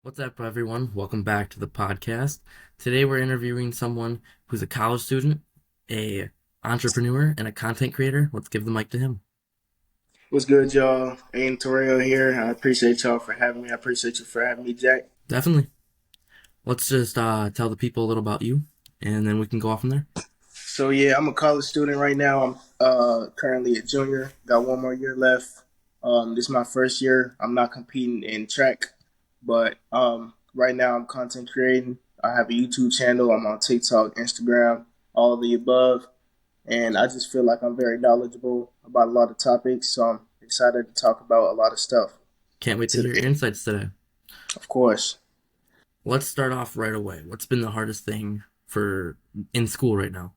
What's up, everyone? Welcome back to the podcast. Today, we're interviewing someone who's a college student, a entrepreneur, and a content creator. Let's give the mic to him. What's good, y'all? Aiden Terrell here. I appreciate y'all for having me. I appreciate you for having me, Jack. Definitely. Let's just tell the people a little about you, and then we can go off from there. So yeah, I'm a college student right now. I'm currently a junior. Got one more year left. This is my first year. I'm not competing in track, but right now I'm content creating. I have a YouTube channel. I'm on TikTok, Instagram, all of the above, and I just feel like I'm very knowledgeable about a lot of topics. So I'm excited to talk about a lot of stuff Can't wait to hear your today. insights today. Of course. Let's start off right away. What's been the hardest thing for in school right now?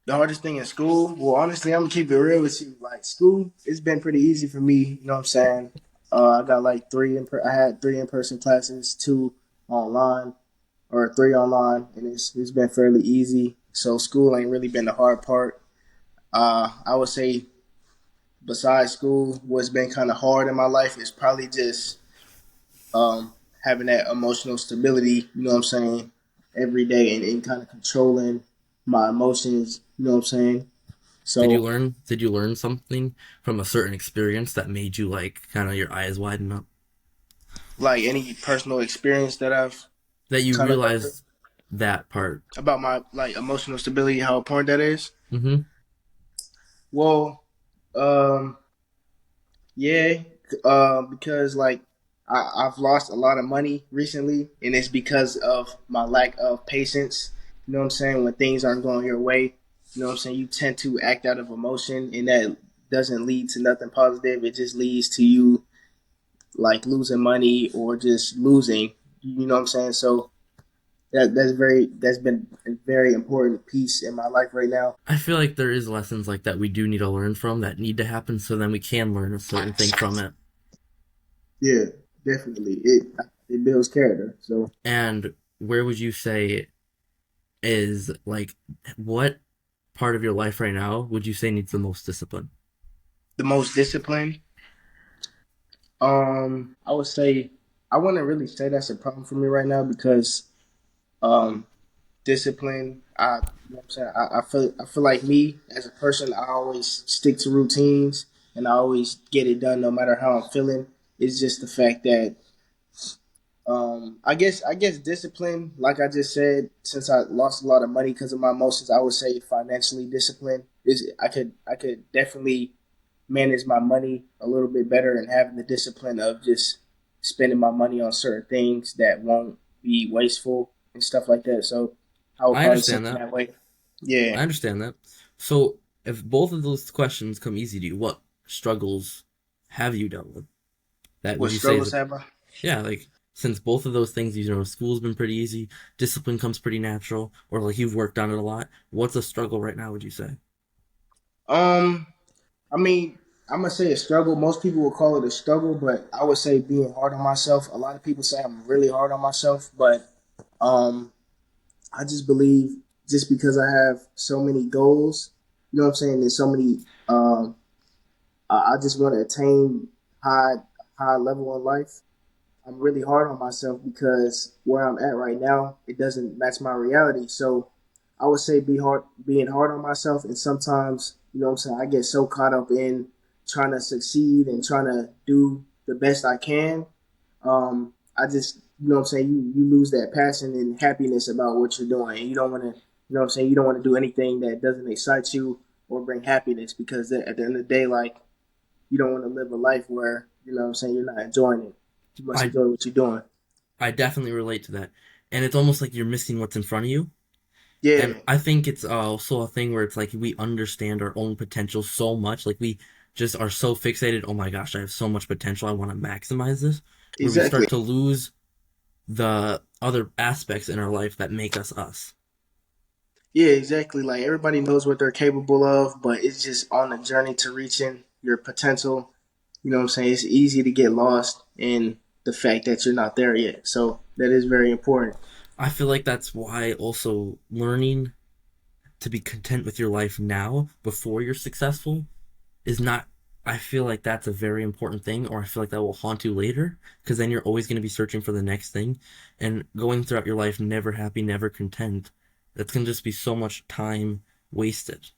The hardest thing in school, well, honestly, I'm gonna keep it real with you. Like school, it's been pretty easy for me. You know what I'm saying? I got like I had three in person classes, two online, or three online, and it's been fairly easy. So school ain't really been the hard part. I would say besides school, what's been kind of hard in my life is probably just um, having that emotional stability. You know what I'm saying? Every day and kind of controlling my emotions. You know what I'm saying? So Did you learn something from a certain experience that made you like kind of your eyes widen up? like any personal experience that I've That you kind of gone through realized that part. about my like emotional stability, how important that is. Mm-hmm. Well, um, yeah, because like I've lost a lot of money recently, and it's because of my lack of patience. You know what I'm saying? When things aren't going your way, you know what I'm saying? You tend to act out of emotion, and that doesn't lead to nothing positive. It just leads to you like losing money or just losing. You know what I'm saying? So that's been a very important piece in my life right now. I feel like there is lessons like that we do need to learn from that need to happen so then we can learn a certain thing from it. Yeah, definitely. It builds character. So And where would you say is like what part of your life right now would you say needs the most discipline? the most discipline, I would say I wouldn't really say that's a problem for me right now because um discipline, you know what I'm saying, I feel like me as a person, I always stick to routines and I always get it done no matter how I'm feeling. It's just the fact that I guess discipline, like I just said, since I lost a lot of money because of my emotions, I would say financially disciplined is I could definitely manage my money a little bit better and having the discipline of just spending my money on certain things that won't be wasteful and stuff like that. So I would I probably say understand in that. that way. Yeah. I understand that. So if both of those questions come easy to you, what struggles have you dealt with? That would What you say is struggles a have I? yeah, like since both of those things, school's been pretty easy, discipline comes pretty natural, or like you've worked on it a lot. What's a struggle right now, would you say? Um, I mean, I'm gonna say a struggle. Most people would call it a struggle, but I would say being hard on myself. A lot of people say I'm really hard on myself, but um, I just believe just because I have so many goals, you know what I'm saying. There's so many. I just want to attain high high level in life. I'm really hard on myself because where I'm at right now, it doesn't match my reality. So I would say being hard on myself, and sometimes you know what I'm saying. I get so caught up in trying to succeed and trying to do the best I can. I just you know what I'm saying. You lose that passion and happiness about what you're doing, and you don't want to. You know what I'm saying. You don't want to do anything that doesn't excite you or bring happiness because at the end of the day, like you don't want to live a life where you know what I'm saying you're not enjoying it. You must I enjoy what you're doing. I definitely relate to that. And it's almost like you're missing what's in front of you. And Yeah, I think it's also a thing where it's like we understand our own potential so much. Like we just are so fixated, oh my gosh, I have so much potential. I want to maximize this. Where we exactly. start to lose the other aspects in our life that make us us. Yeah, exactly. Like everybody knows what they're capable of, but it's just on the journey to reaching your potential. You know what I'm saying? It's easy to get lost in the fact that you're not there yet. So that is very important. I feel like that's why also learning to be content with your life now before you're successful is not I feel like that's a very important thing, or I feel like that will haunt you later, because then you're always going to be searching for the next thing and going throughout your life never happy, never content. That's going to just be so much time wasted.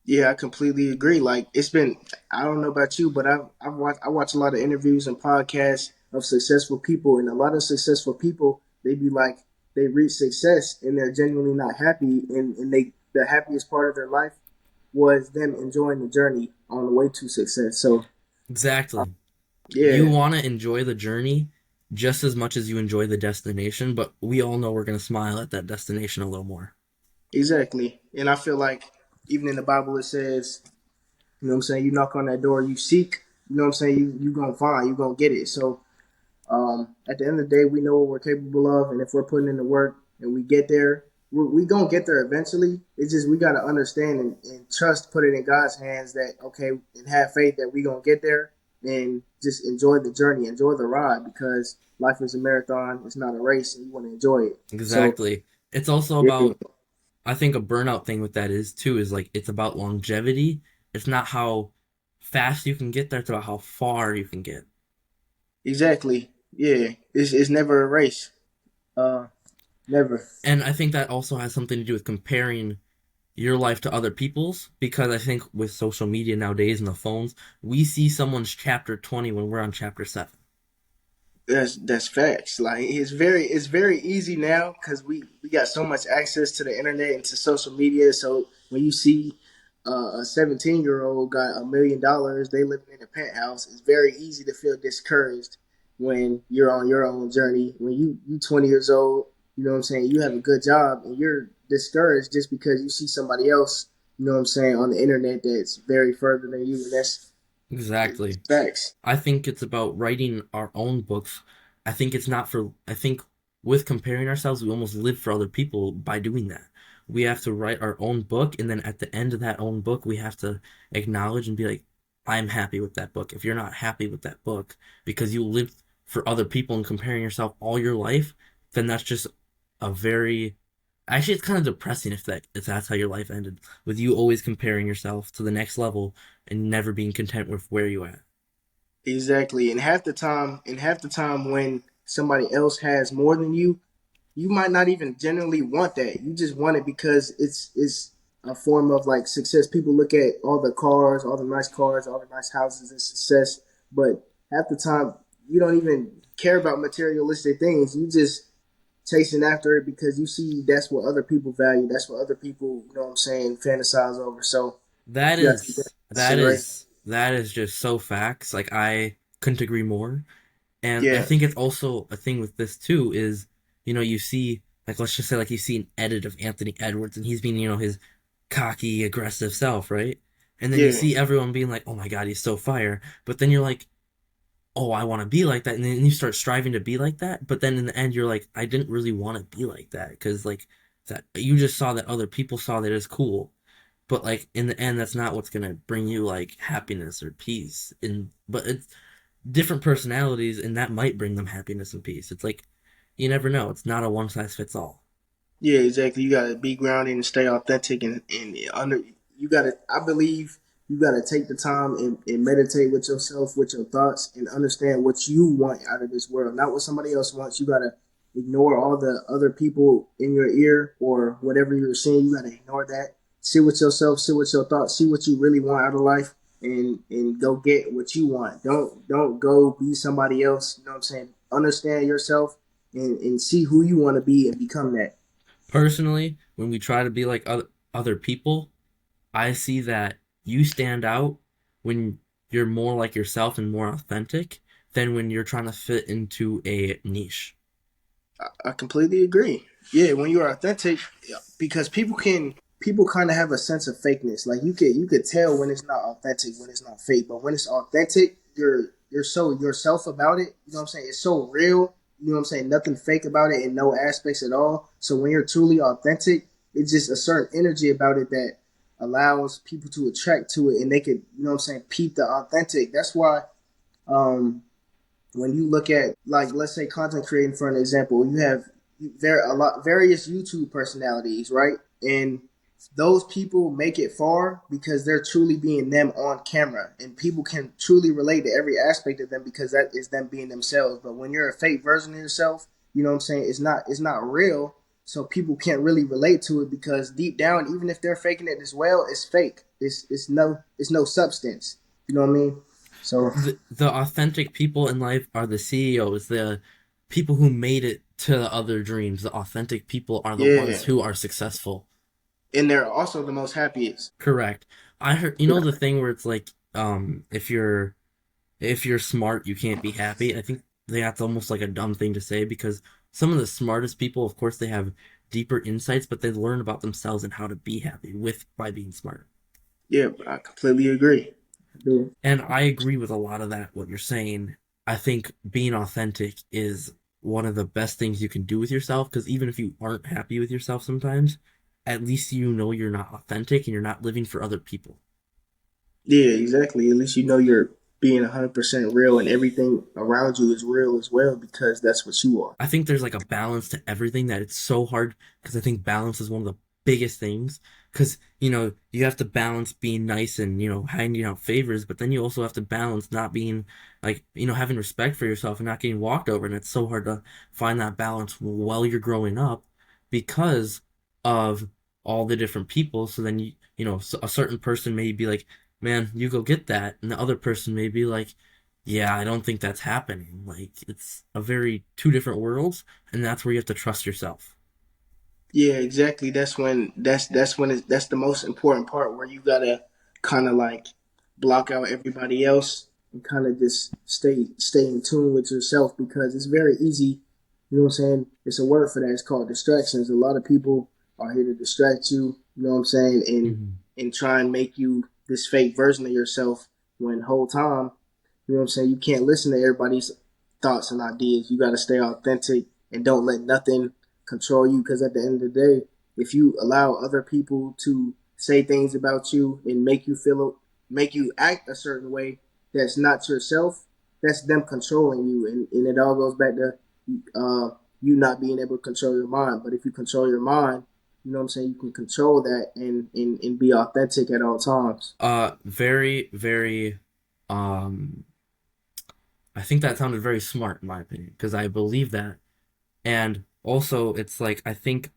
Yeah, I completely agree. Like it's been, I don't know about you, but I watch a lot of interviews and podcasts of successful people, and a lot of successful people they be like they reach success and they're genuinely not happy, and they the happiest part of their life was them enjoying the journey on the way to success. So Exactly. You yeah, want to enjoy the journey just as much as you enjoy the destination, but we all know we're going to smile at that destination a little more. exactly. And I feel like even in the Bible it says, you know what I'm saying, you knock on that door, you seek, you know what I'm saying, you gonna find, you gonna get it. So at the end of the day, we know what we're capable of, and if we're putting in the work and we get there, we gonna get there eventually. It's just we gotta understand and trust, put it in God's hands that okay, and have faith that we gonna get there, and just enjoy the journey, enjoy the ride, because life is a marathon, it's not a race, and you want to enjoy it. So Exactly. It's also yeah, about, I think a burnout thing with that is too, is like it's about longevity. It's not how fast you can get there, it's about how far you can get. exactly. Yeah, it's never a race. Uh, Never. And I think that also has something to do with comparing your life to other people's, because I think with social media nowadays and the phones, we see someone's chapter 20 when we're on chapter 7. That's facts. Like it's very easy now because we got so much access to the internet and to social media. So when you see a 17-year-old got $1 million, they living in a penthouse, it's very easy to feel discouraged when you're on your own journey. When you 20 years old, you know what I'm saying. You have a good job and you're discouraged just because you see somebody else. You know what I'm saying on the internet that's very further than you, and that's Exactly. facts. I think it's about writing our own books. I think with comparing ourselves, we almost live for other people by doing that. We have to write our own book, and then at the end of that own book, we have to acknowledge and be like, I'm happy with that book. If you're not happy with that book because you lived for other people and comparing yourself all your life, then that's just a very, actually, it's kind of depressing if that's how your life ended, with you always comparing yourself to the next level and never being content with where you at. Exactly. And half the time when somebody else has more than you might not even generally want that. You just want it because it's a form of like success. People look at all the cars, all the nice houses as success, but half the time you don't even care about materialistic things. You just chasing after it because you see that's what other people value. That's what other people, you know what I'm saying, fantasize over. So That you got to take that is into that consideration. is that is just so facts. Like I couldn't agree more. And I Yeah, think it's also a thing with this too is, you see, like let's just say like you see an edit of Anthony Edwards and he's being, his cocky, aggressive self, right? And then you yeah, see everyone being like, "Oh my God, he's so fire." But then you're like, "Oh, I want to be like that." And then you start striving to be like that, but then in the end you're like, "I didn't really want to be like that because like that you just saw that other people saw that as cool." But like in the end that's not what's gonna bring you like happiness or peace, and but it's different personalities and that might bring them happiness and peace. It's like you never know, it's not a one size fits all. yeah. Exactly. You got to be grounded and stay authentic and under. You got to. I believe you got to take the time and meditate with yourself, with your thoughts, and understand what you want out of this world, not what somebody else wants. You got to ignore all the other people in your ear or whatever you're seeing. You got to ignore that. Sit with yourself. Sit with your thoughts. See what you really want out of life, and go get what you want. Don't go be somebody else. You know what I'm saying? Understand yourself and see who you want to be and become that. Personally, when we try to be like other people, I see that you stand out when you're more like yourself and more authentic than when you're trying to fit into a niche. I completely agree. Yeah, when you're authentic, because people kind of have a sense of fakeness. Like you could tell when it's not authentic, when it's not fake. But when it's authentic, you're so yourself about it. You know what I'm saying? It's so real. You know what I'm saying? Nothing fake about it in no aspects at all. So when you're truly authentic, it's just a certain energy about it that allows people to attract to it, and they could, you know what I'm saying, peep the authentic. That's why um, when you look at like let's say content creating for an example, you have there a lot various YouTube personalities, right? And those people make it far because they're truly being them on camera, and people can truly relate to every aspect of them because that is them being themselves. But when you're a fake version of yourself, you know what I'm saying, it's not real, so people can't really relate to it because deep down, even if they're faking it as well, it's fake. It's no substance. You know what I mean? So The authentic people in life are the CEOs, the people who made it to the other dreams. The authentic people are the yeah, ones who are successful. and they're also the most happiest. Correct. I heard, the thing where it's like, if you're smart, you can't be happy. I think that's almost like a dumb thing to say because some of the smartest people, of course, they have deeper insights, but they learn about themselves and how to be happy with by being smart. Yeah, I completely agree. Yeah. And I agree with a lot of that, what you're saying. I think being authentic is one of the best things you can do with yourself because even if you aren't happy with yourself sometimes, at least you know you're not authentic and you're not living for other people. Yeah, exactly. At least you know you're being 100% real and everything around you is real as well because that's what you are. I think there's like a balance to everything that it's so hard because I think balance is one of the biggest things because you have to balance being nice and handing out favors, but then you also have to balance not being like having respect for yourself and not getting walked over, and it's so hard to find that balance while you're growing up because of all the different people. So then a certain person may be like, man, you go get that, and the other person may be like, yeah, I don't think that's happening. Like it's a very two different worlds, and that's where you have to trust yourself. Yeah, exactly. That's the most important part where you gotta kind of like block out everybody else and kind of just stay in tune with yourself because it's very easy. You know what I'm saying? It's a word for that. It's called distractions. A lot of people are here to distract you. You know what I'm saying? Hmm. And try and make you this fake version of yourself when the whole time, you know what I'm saying, you can't listen to everybody's thoughts and ideas. You got to stay authentic and don't let nothing control you because at the end of the day, if you allow other people to say things about you and make you act a certain way that's not yourself, that's them controlling you, and it all goes back to you not being able to control your mind. But if you control your mind, you know what I'm saying, you can control that and be authentic at all times. Very, very, um, I think that sounded very smart in my opinion, because I believe that. And also, it's like, I think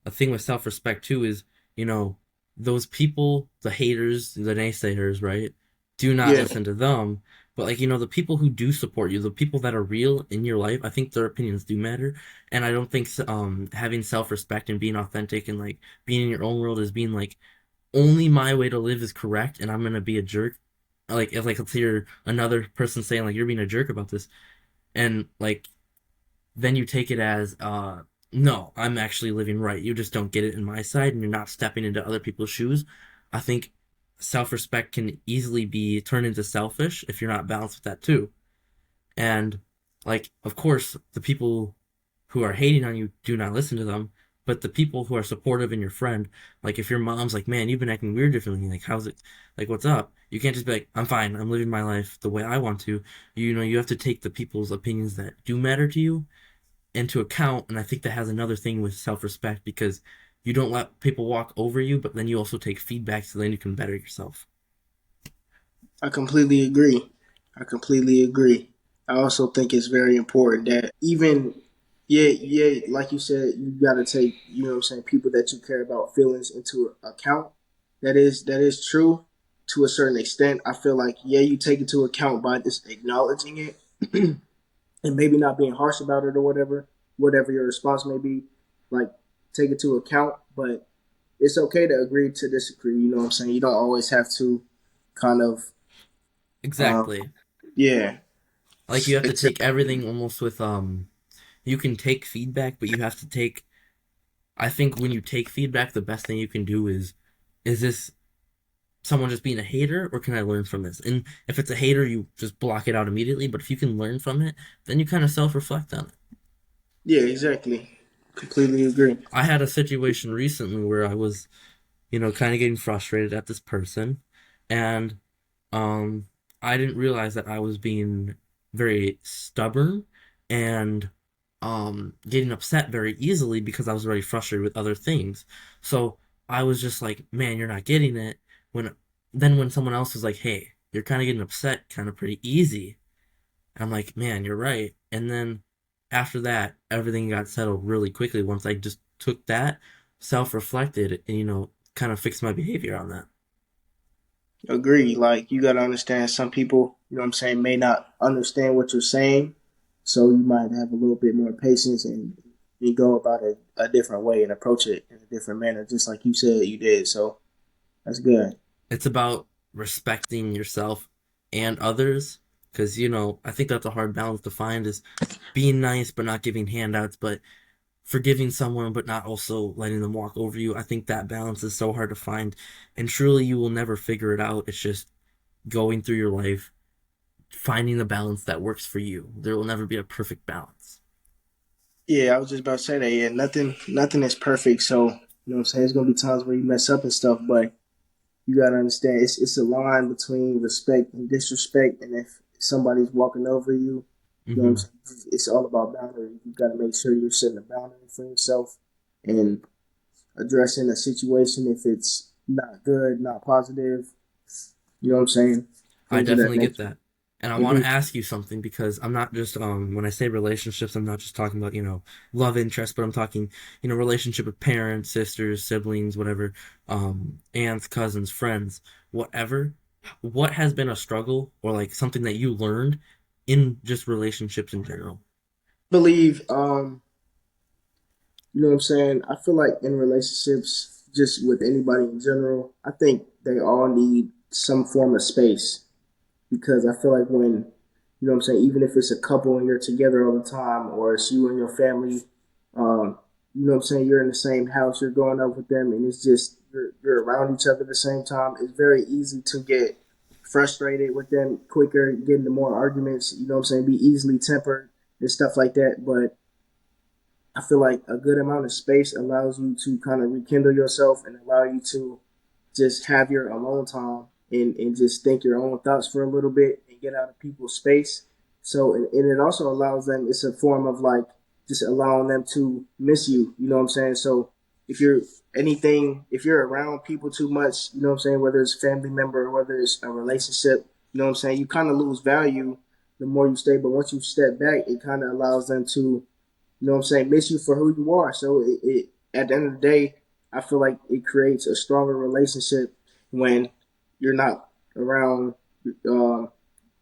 a thing with self-respect too is, you know, those people, the haters, the naysayers, right? Do not Yeah, listen to them. But like, the people who do support you, the people that are real in your life, I think their opinions do matter. And I don't think having self-respect and being authentic and like being in your own world is being like only my way to live is correct and I'm gonna be a jerk. Like if like let's hear another person saying like you're being a jerk about this, and like then you take it as no, I'm actually living right. You just don't get it in my side and you're not stepping into other people's shoes. I think self-respect can easily be turned into selfish if you're not balanced with that too. And like of course the people who are hating on you, do not listen to them. But the people who are supportive in your friend, like if your mom's like, man, you've been acting weird differently, like how's it, like what's up? You can't just be like, I'm fine, I'm living my life the way I want to. You have to take the people's opinions that do matter to you into account. And I think that has another thing with self-respect because you don't let people walk over you, but then you also take feedback so then you can better yourself. I completely agree. I completely agree. I also think it's very important that even yeah, like you said, you gotta take, you know what I'm saying, people that you care about feelings into account. That is true to a certain extent. I feel like yeah, you take into account by just acknowledging it and maybe not being harsh about it or whatever your response may be, like take it to account, but it's okay to agree to disagree, you know what I'm saying? You don't always have to kind of um, Exactly. yeah. Like you have to It's take everything almost with you can take feedback, but you have to take, I think when you take feedback, the best thing you can do is this someone just being a hater or can I learn from this? And if it's a hater, you just block it out immediately. But if you can learn from it, then you kind of self-reflect on it. yeah, exactly. Completely agree. I had a situation recently where I was, kind of getting frustrated at this person, and um, I didn't realize that I was being very stubborn and getting upset very easily because I was already frustrated with other things. So I was just like, man, you're not getting it. When then when someone else was like, hey, you're kind of getting upset, kind of pretty easy. And I'm like, man, you're right. And then after that, everything got settled really quickly once I just took that, self-reflected, and kind of fixed my behavior on that. Agree. Like you gotta understand some people, you know what I'm saying, may not understand what you're saying. So you might have a little bit more patience and you go about it a different way and approach it in a different manner, just like you said you did. So that's good. It's about respecting yourself and others, because I think that's a hard balance to find, is being nice but not giving handouts, but forgiving someone but not also letting them walk over you. I think that balance is so hard to find, and truly you will never figure it out. It's just going through your life, finding the balance that works for you. There will never be a perfect balance. Yeah, I was just about to say that. Yeah, nothing is perfect. So, you know what I'm saying? There's gonna be times where you mess up and stuff, but you gotta understand it's a line between respect and disrespect, and if somebody's walking over you, you know what Hmm. I'm saying? It's all about boundaries. You gotta make sure you're setting a boundary for yourself and addressing a situation if it's not good, not positive. You know what I'm saying? I Things of that definitely get nature. that. And I want Hmm. to ask you something, because I'm not just when I say relationships, I'm not just talking about, love interest, but I'm talking, relationship with parents, sisters, siblings, whatever, aunts, cousins, friends, whatever. What has been a struggle, or like something that you learned in just relationships in general? Believe you know what I'm saying? I feel like in relationships, just with anybody in general, I think they all need some form of space because I feel like when, you know what I'm saying, even if it's a couple and you're together all the time or it's you and your family, you know what I'm saying, you're in the same house, you're growing up with them, and it's just, you're around each other at the same time. It's very easy to get frustrated with them quicker, get into more arguments, you know what I'm saying, be easily tempered and stuff like that. But I feel like a good amount of space allows you to kind of rekindle yourself and allow you to just have your alone time and just think your own thoughts for a little bit and get out of people's space. So, and it also allows them, it's a form of like just allowing them to miss you, you know what I'm saying? So, if you're if you're around people too much, you know what I'm saying, whether it's a family member or whether it's a relationship, you know what I'm saying, you kind of lose value the more you stay. But once you step back, it kind of allows them to, you know what I'm saying, miss you for who you are. So at the end of the day, I feel like it creates a stronger relationship when you're not around, uh,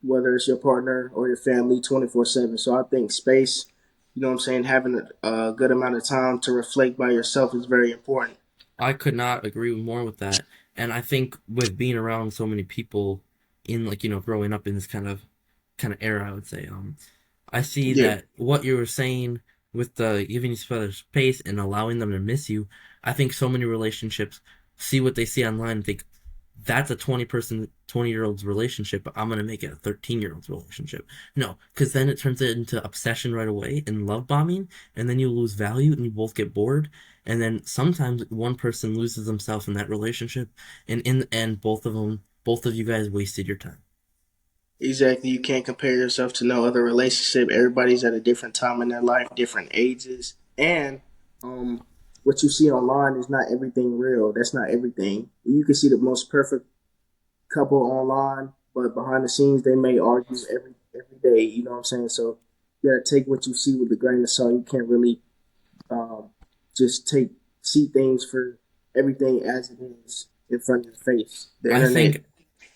whether it's your partner or your family 24/7. So I think space, you know what I'm saying, having a good amount of time to reflect by yourself is very important. I could not agree more with that. And I think with being around so many people in, like, growing up in this kind of era, I would say, I see Yeah, that what you were saying with the giving each other space and allowing them to miss you. I think so many relationships see what they see online and think that's a 20-year old's relationship, but I'm gonna make it a 13-year-old's relationship. No, because then it turns it into obsession right away and love bombing, and then you lose value and you both get bored. And then sometimes one person loses themselves in that relationship, and in the end, both of you guys wasted your time. exactly. You can't compare yourself to no other relationship. Everybody's at a different time in their life, different ages, and um, what you see online is not everything real. That's not everything. You can see the most perfect couple online, but behind the scenes they may argue every day. You know what I'm saying? So you gotta take what you see with a grain of salt. You can't really um, just see things for everything as it is in front of your face. The I internet, think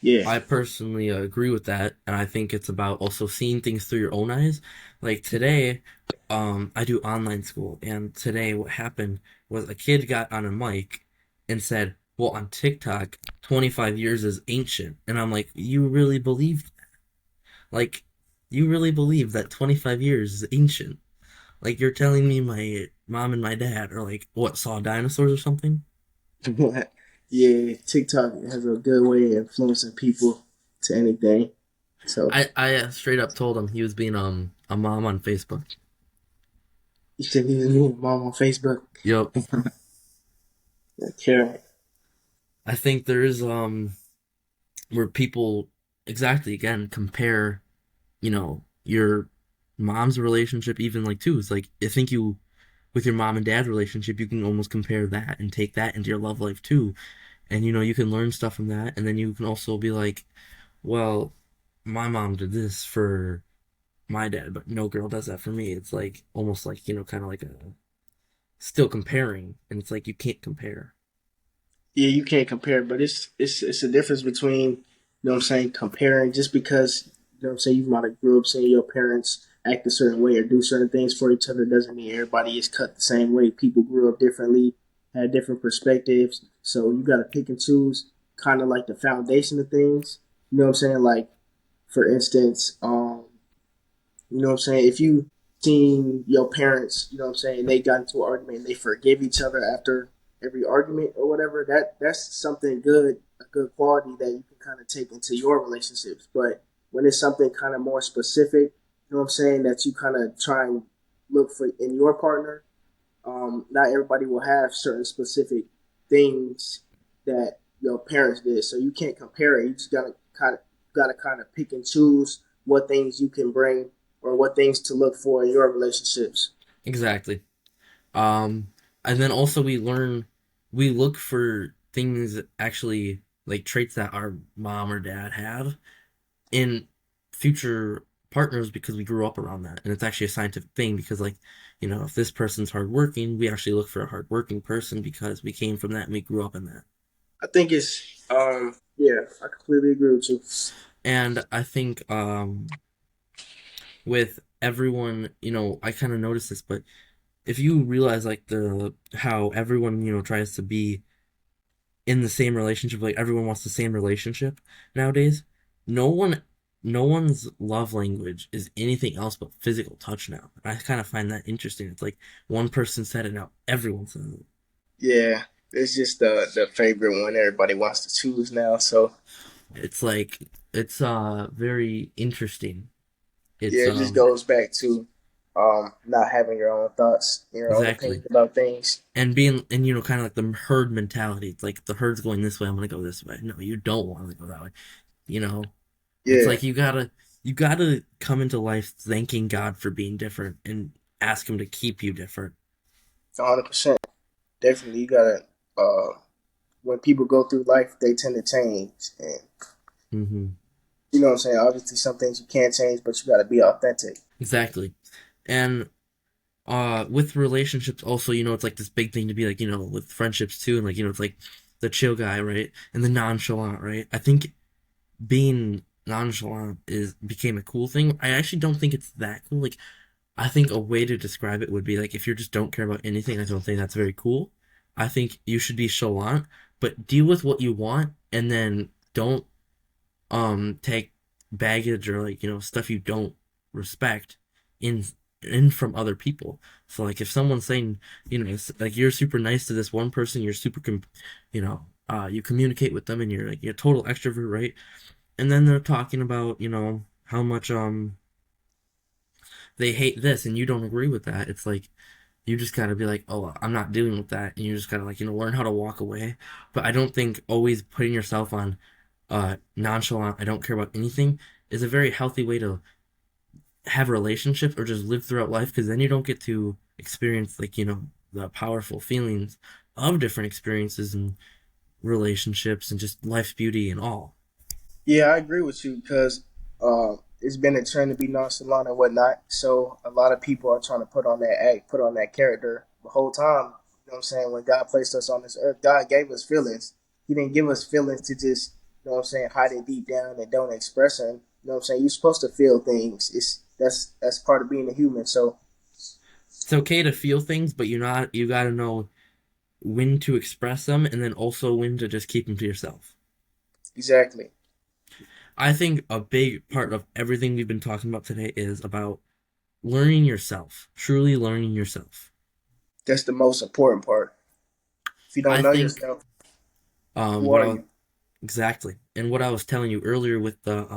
yeah, I personally agree with that, and I think it's about also seeing things through your own eyes. Like today, I do online school, and today what happened was a kid got on a mic and said, "Well, on TikTok, 25 years is ancient," and I'm like, "You really believe that? Like, you really believe that 25 years is ancient? Like, you're telling me my mom and my dad are like, what, saw dinosaurs or something?" yeah. TikTok has a good way of influencing people to anything. So I straight up told him he was being a mom on Facebook. you should be me, mom on Facebook. Yep. Karen. I think there is where people exactly again compare, your mom's relationship even like too. It's like I think you with your mom and dad relationship, you can almost compare that and take that into your love life too. And you can learn stuff from that, and then you can also be like, well, my mom did this for my dad, but no girl does that for me. It's like almost like, kind of like a still comparing, and it's like you can't compare. Yeah, you can't compare, but it's a difference between, what I'm saying, comparing just because, what I'm saying, you might have grew up seeing your parents act a certain way or do certain things for each other doesn't mean everybody is cut the same way. People grew up differently, had different perspectives, so you got to pick and choose kind of like the foundation of things. You know what I'm saying? Like, for instance, you know what I'm saying? If you seen your parents, you know what I'm saying, they got into an argument and they forgive each other after every argument or whatever, that's something good, a good quality that you can kind of take into your relationships. But when it's something kind of more specific, you know what I'm saying, that you kind of try and look for in your partner, not everybody will have certain specific things that your parents did. So you can't compare it. You just gotta kind of pick and choose what things you can bring or what things to look for in your relationships. Exactly. Um, and then also we look for things actually like traits that our mom or dad have in future partners because we grew up around that. And it's actually a scientific thing because like, if this person's hardworking, we actually look for a hardworking person because we came from that and we grew up in that. I think it's yeah, I completely agree with you. And I think with everyone, I kind of noticed this, but if you realize like the how everyone, tries to be in the same relationship, like everyone wants the same relationship nowadays, no one no one's love language is anything else but physical touch now. I kind of find that interesting. It's like one person said it, now everyone says it. Yeah, it's just the favorite one everybody wants to choose now. So It's like it's very interesting. yeah, It's it just goes back to not having your own thoughts, your own exactly. opinion about things. And being and kind of like the herd mentality. It's like the herd's going this way, I'm gonna go this way. No, you don't want to go that way. You know, it's Yeah, like you gotta come into life thanking God for being different and ask him to keep you different. 100%. Definitely, you gotta. When people go through life, they tend to change, and Hmm. you know what I'm saying. Obviously, some things you can't change, but you gotta be authentic. Exactly. And with relationships also, it's like this big thing to be like, with friendships too, and like, it's like the chill guy, right? And the nonchalant, right? I think being nonchalant is became a cool thing. I actually don't think it's that cool. Like I think a way to describe it would be like if you just don't care about anything, I don't think that's very cool. I think you should be chalant, but deal with what you want and then don't take baggage or like, stuff you don't respect in in from other people. So like if someone's saying, like you're super nice to this one person, you're super you communicate with them and you're like you're a total extrovert, right? And then they're talking about, how much they hate this and you don't agree with that. It's like you just gotta be like, oh, I'm not dealing with that, and you just gotta like, learn how to walk away. But I don't think always putting yourself on nonchalant, I don't care about anything, is a very healthy way to have relationships or just live throughout life because then you don't get to experience like, the powerful feelings of different experiences and relationships and just life's beauty and all. Yeah, I agree with you because it's been a trend to be nonchalant and whatnot. So a lot of people are trying to put on that act, put on that character the whole time. You know what I'm saying? When God placed us on this earth, God gave us feelings. He didn't give us feelings to just, you know what I'm saying, hide it deep down and don't express them. You know what I'm saying? You're supposed to feel things. That's part of being a human. So It's okay to feel things, but you gotta know when to express them and then also when to just keep them to yourself. exactly. I think a big part of everything we've been talking about today is about learning yourself, truly learning yourself. That's the most important part. If you don't I know think yourself, who what are I you? exactly and what I was telling you earlier with the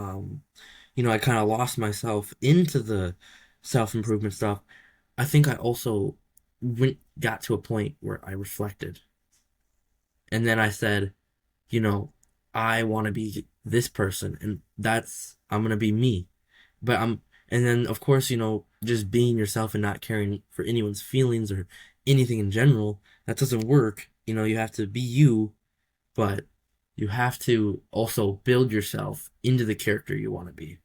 I kind of lost myself into the self-improvement stuff. I think I also got to a point where I reflected and then I said, you know, I want to be this person and I'm going to be me. But And then, of course, just being yourself and not caring for anyone's feelings or anything in general, that doesn't work. You have to be you, but you have to also build yourself into the character you want to be.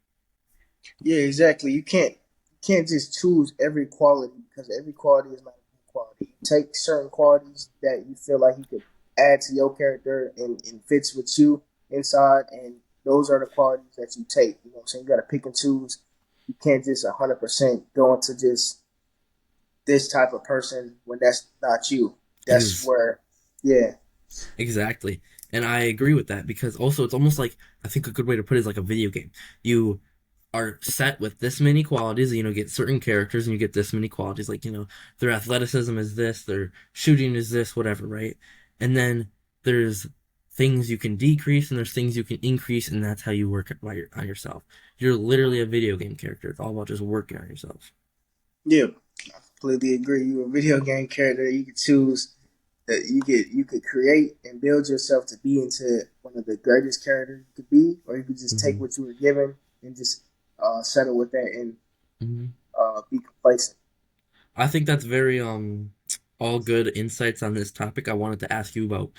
Yeah, exactly. You can't just choose every quality because every quality is not a good quality. You take certain qualities that you feel like you could add to your character and fits with you inside, and those are the qualities that you take. You know what I'm saying? You got to pick and choose. You can't just 100% go into just this type of person when that's not you. That's Ex- where, yeah, exactly. And I agree with that because also it's almost like I think a good way to put it is like a video game. You are set with this many qualities, get certain characters and you get this many qualities. Like, their athleticism is this, their shooting is this, whatever, right? And then there's things you can decrease and there's things you can increase, and that's how you work on yourself. You're literally a video game character. It's all about just working on yourself. yeah. I completely agree. You're a video game character. You could choose that you could create and build yourself to be into one of the greatest characters you could be, or you could just take Hmm. what you were given and just settle with that and Hmm. be complacent. I think that's very all good insights on this topic. I wanted to ask you about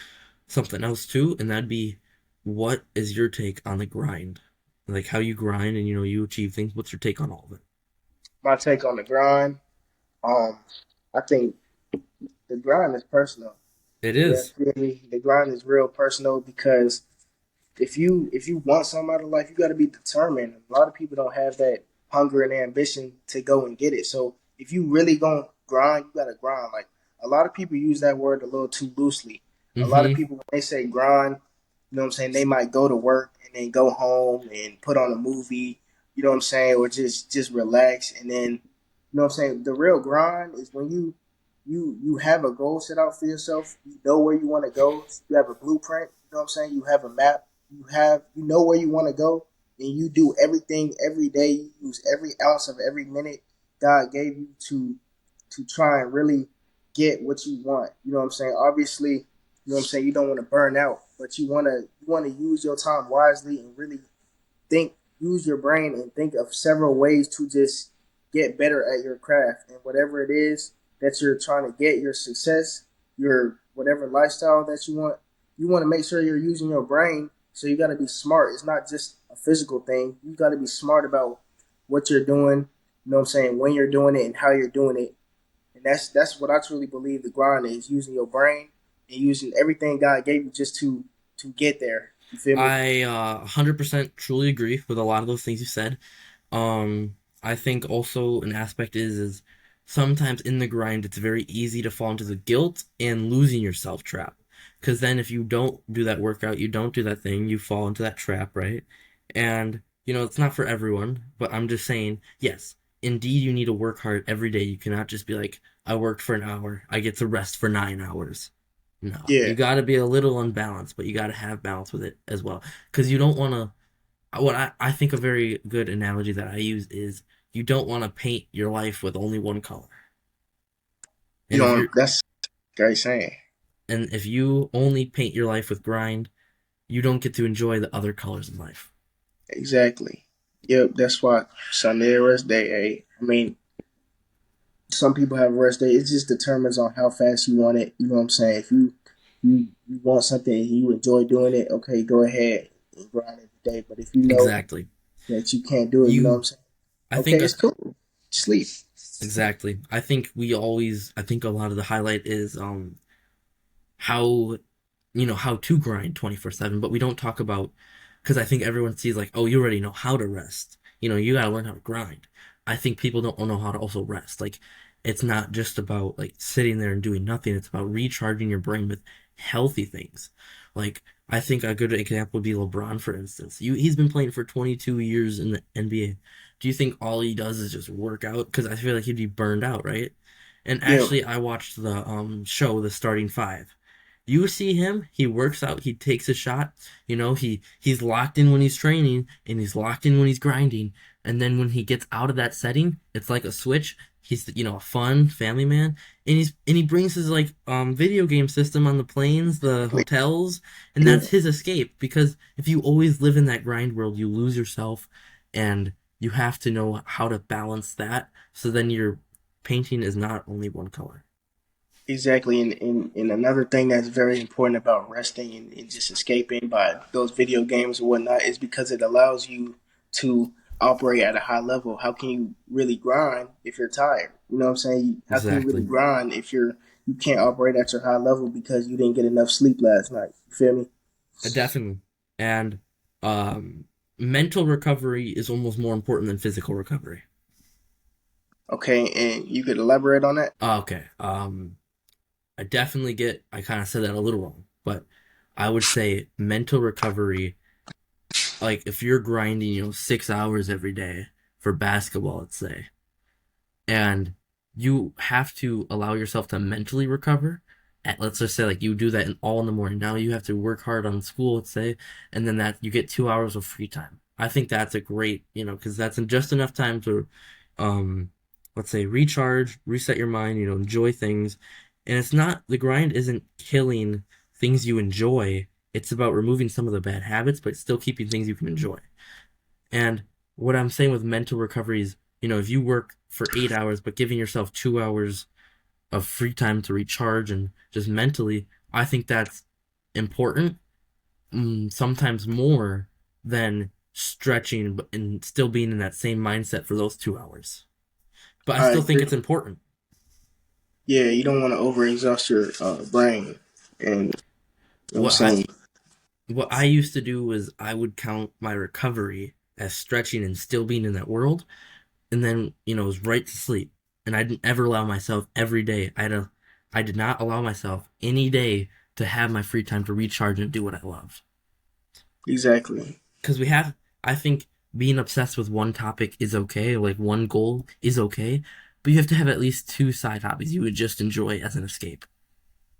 something else too, and that'd be what is your take on the grind? Like how you grind and you achieve things. What's your take on all of it? My take on the grind. Um, I think the grind is personal. It Yeah, is. really, the grind is real personal because if you want something out of life, you got to be determined. A lot of people don't have that hunger and ambition to go and get it. So if you really gonna grind, you gotta grind. Like a lot of people use that word a little too loosely. A lot of Mm-hmm. people when they say grind, you know what I'm saying, they might go to work and then go home and put on a movie, you know what I'm saying, or just relax and then you know what I'm saying. The real grind is when you have a goal set out for yourself. You know where you want to go. You have a blueprint. You know what I'm saying. You have a map. You know where you want to go, and you do everything every day. You use every ounce of every minute God gave you to try and really get what you want. You know what I'm saying. Obviously, you know what I'm saying. You don't want to burn out, but you want to use your time wisely and really use your brain and think of several ways to just get better at your craft and whatever it is that you're trying to get your success, your whatever lifestyle that you want to make sure you're using your brain. So you got to be smart. It's not just a physical thing. You got to be smart about what you're doing. You know what I'm saying? When you're doing it and how you're doing it. And that's what I truly believe the grind is using your brain and using everything God gave you just to get there. You feel me? I 100% truly agree with a lot of those things you said. I think also an aspect is sometimes in the grind it's very easy to fall into the guilt and losing yourself trap. Because then if you don't do that workout, you don't do that thing, you fall into that trap, right? And it's not for everyone, but I'm just saying, yes, indeed you need to work hard every day. You cannot just be like, I worked for an hour, I get to rest for 9 hours. No, you Yeah. got to be a little unbalanced, but you got to have balance with it as well. Because you don't want to. What I think a very good analogy that I use is you don't want to paint your life with only one color. You And if know, you're that's great saying. and if you only paint your life with grind, you don't get to enjoy the other colors in life. Exactly. Yep, that's why Sunday rest day. I mean, some people have rest day. It just determines on how fast you want it. You know what I'm saying? If you want something and you enjoy doing it, okay, go ahead and grind every day. But if you know Exactly. that you can't do it, you know what You I'm saying? I Okay, think it's cool. Sleep. exactly. I think a lot of the highlight is how how to grind 24/7, but we don't talk about because I think everyone sees like, oh, you already know how to rest. You got to learn how to grind. I think people don't know how to also rest. Like, it's not just about like sitting there and doing nothing. It's about recharging your brain with healthy things. Like, I think a good example would be LeBron, for instance. He's been playing for 22 years in the NBA. Do you think all he does is just work out? Because I feel like he'd be burned out, right? And Yeah, actually, I watched the show, The Starting Five. You see him, he works out, he takes a shot, he's locked in when he's training and he's locked in when he's grinding. And then when he gets out of that setting, it's like a switch. He's a fun family man, and he brings his like video game system on the planes, the sleep. hotels, and Yeah, that's his escape because if you always live in that grind world, you lose yourself and you have to know how to balance that so then your painting is not only one color. Exactly, and another thing that's very important about resting and just escaping by those video games and whatnot is because it allows you to operate at a high level. How can you really grind if you're tired? You know what I'm saying? How can you really Exactly. grind if you can't operate at your high level because you didn't get enough sleep last night? You feel me? Definitely. And um, mental recovery is almost more important than physical recovery. Okay, and you could elaborate on that. Okay. I definitely get, I kind of said that a little wrong, but I would say mental recovery, like if you're grinding, 6 hours every day for basketball, let's say, and you have to allow yourself to mentally recover. Let's just say like you do that all in the morning. Now you have to work hard on school, let's say, and then that you get 2 hours of free time. I think that's a great, because that's just enough time to, um, let's say, recharge, reset your mind, enjoy things. And it's not, the grind isn't killing things you enjoy. It's about removing some of the bad habits, but still keeping things you can enjoy. And what I'm saying with mental recovery is, if you work for 8 hours, but giving yourself 2 hours of free time to recharge and just mentally, I think that's important. Sometimes more than stretching and still being in that same mindset for those 2 hours. But I I still think agree. it's important. Yeah, you don't want to overexhaust your brain, and you know what I'm What I saying. what I used to do was I would count my recovery as stretching and still being in that world, and then it was right to sleep. And I didn't ever allow myself every day. I did not allow myself any day to have my free time to recharge and do what I loved. Exactly. Because I think being obsessed with one topic is okay, like one goal is okay, but you have to have at least two side hobbies you would just enjoy as an escape.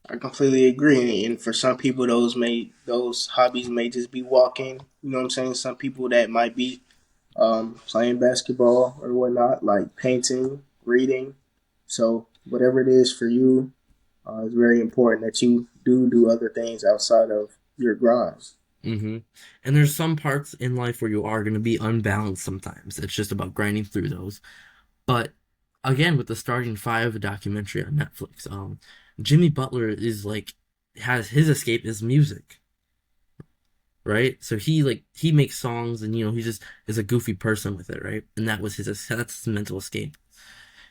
I completely agree. And for some people, those hobbies may just be walking. You know what I'm saying? Some people that might be playing basketball or whatnot, like painting, reading. So whatever it is for you, it's very important that you do other things outside of your grind. hmm And there's some parts in life where you are going to be unbalanced sometimes. It's just about grinding through those. But again, with the Starting Five documentary on Netflix, Jimmy Butler is like has his escape is music, right? So he makes songs and he just is a goofy person with it, right? And that's his mental escape.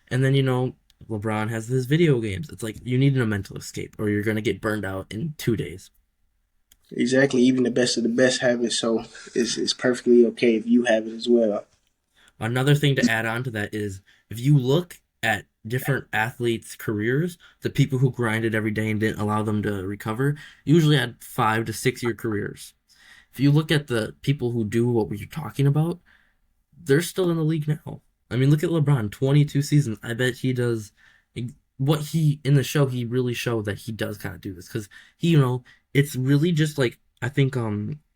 And then LeBron has his video games. It's like you need a mental escape or you're gonna get burned out in 2 days. Exactly. Even the best of the best have it, so it's perfectly okay if you have it as well. Another thing to add on to that is if you look at different athletes' careers, the people who grinded every day and didn't allow them to recover usually had 5 to 6 year careers. If you look at the people who do what we're talking about, they're still in the league now. I mean, look at LeBron, 22 seasons. I bet he does what he in the show. He really showed that he does kind of do this because it's really just like I think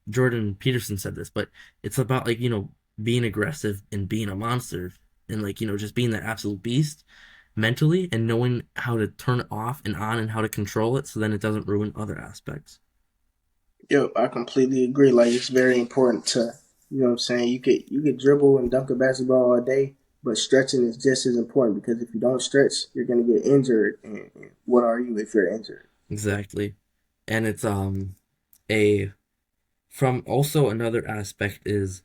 Jordan Peterson said this, but it's about like being aggressive and being a monster and like just being that absolute beast mentally and knowing how to turn it off and on and how to control it so then it doesn't ruin other aspects. Yo, I completely agree. Like it's very important to, you know what I'm saying. You could dribble and dunk a basketball all day, but stretching is just as important because if you don't stretch, you're gonna get injured. And what are you if you're injured? Exactly. And it's a from also another aspect is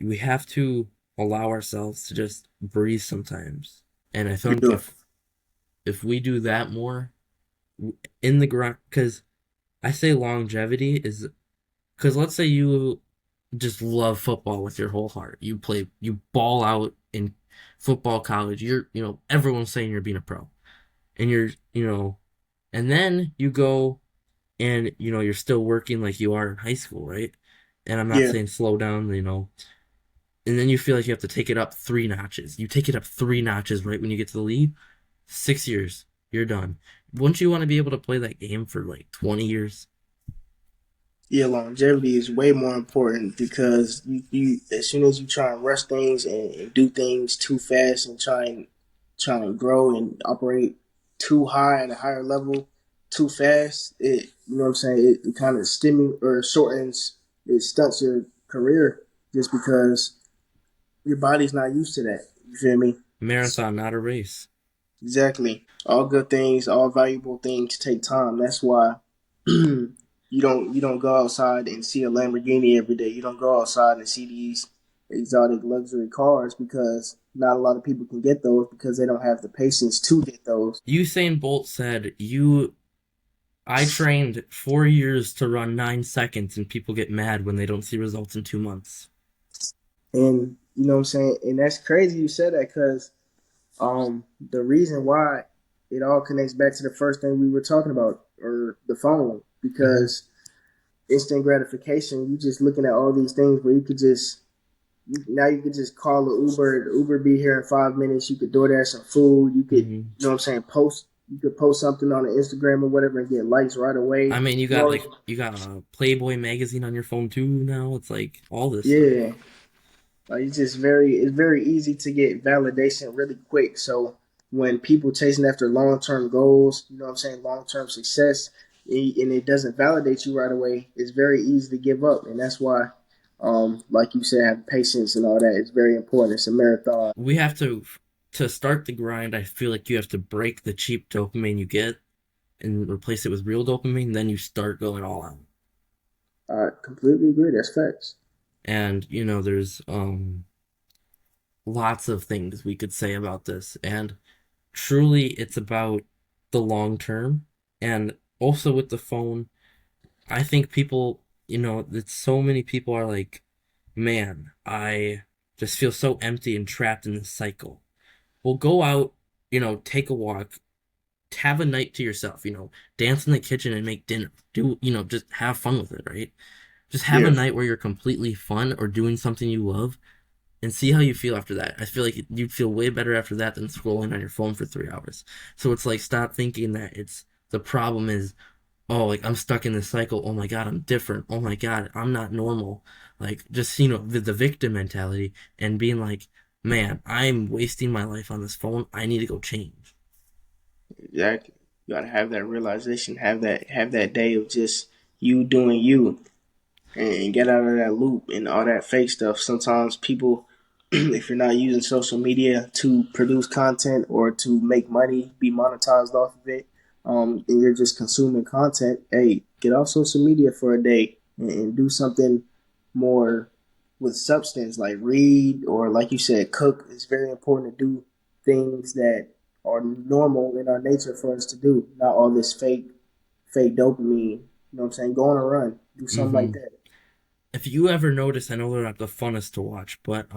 we have to allow ourselves to just breathe sometimes. And I You think do. if we do that more in the ground, because I say longevity is because let's say you just love football with your whole heart. You ball out in football college. Everyone's saying you're being a pro, and and then you go and you're still working like you are in high school, right? And I'm not Yeah, saying slow down, and then you feel like you have to take it up 3 notches. You take it up 3 notches right when you get to the league. 6 years, you're done. Wouldn't you want to be able to play that game for like 20 years? yeah. Longevity is way more important because you as soon as you try and rush things and do things too fast and try and grow and operate too high at a higher level too fast, it you know what I'm saying. It kind of stimulates or shortens. It stunts your career just because Your body's not used to that. You feel me? Marathon, not a race. Exactly. All good things, all valuable things take time. That's why you don't go outside and see a Lamborghini every day. You don't go outside and see these exotic luxury cars because not a lot of people can get those because they don't have the patience to get those. Usain Bolt said, I trained 4 years to run 9 seconds, and people get mad when they don't see results in 2 months. And you know what I'm saying? And that's crazy you said that because the reason why it all connects back to the first thing we were talking about, or the phone, Hmm. because instant gratification, you just looking at all these things where you could just now you could just call the Uber, the Uber be here in 5 minutes, you could DoorDash some food, you could, Hmm. you know what I'm saying, post, you could post something on the Instagram or whatever and get likes right I away. mean, You know, you got a Playboy magazine on your phone too now. It's like all this stuff. yeah, like it's very easy to get validation really quick. So when people chasing after long term goals, you know what I'm saying, long term success, and it doesn't validate you right away, it's very easy to give up, and that's why, like you said, have patience and all that. It's very important. It's a marathon. We have to start the grind. I feel like you have to break the cheap dopamine you get and replace it with real dopamine. Then you start going all out. I completely agree. That's facts. And there's lots of things we could say about this. And truly, it's about the long term. And also with the phone, I think people, that so many people are like, man, I just feel so empty and trapped in this cycle. Well, go out, take a walk, have a night to yourself, dance in the kitchen and make dinner. Just have fun with it, right? Just have a Yeah, night where you're completely fun or doing something you love and see how you feel after that. I feel like you'd feel way better after that than scrolling on your phone for 3 hours. So it's like, stop thinking that the problem is, oh, like I'm stuck in this cycle. Oh my God, I'm different. Oh my God, I'm not normal. Like, just, the victim mentality and being like, man, I'm wasting my life on this phone. I need to go change. exactly. You gotta have that realization, have that day of just you doing you, and get out of that loop and all that fake stuff. Sometimes people, if you're not using social media to produce content or to make money, be monetized off of it, and you're just consuming content, hey, get off social media for a day and do something more with substance, like read or, like you said, cook. It's very important to do things that are normal in our nature for us to do, not all this fake dopamine. You know what I'm saying? Go on a run, do something like Hmm. that. If you ever notice, I know they're not the funnest to watch, but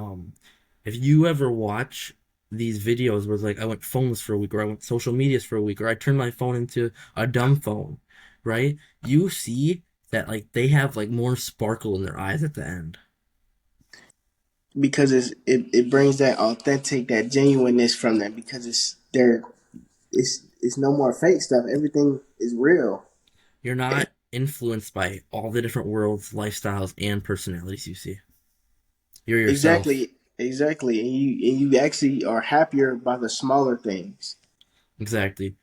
if you ever watch these videos where it's like I went phoneless for a week, or I went social medias for a week, or I turned my phone into a dumb phone, right? You see that like they have like more sparkle in their eyes at the end. Because it brings that authentic, that genuineness from them, because it's no more fake stuff. Everything is real. You're not influenced by all the different worlds, lifestyles, and personalities you see. You're yourself. Exactly, and you actually are happier by the smaller things. Exactly.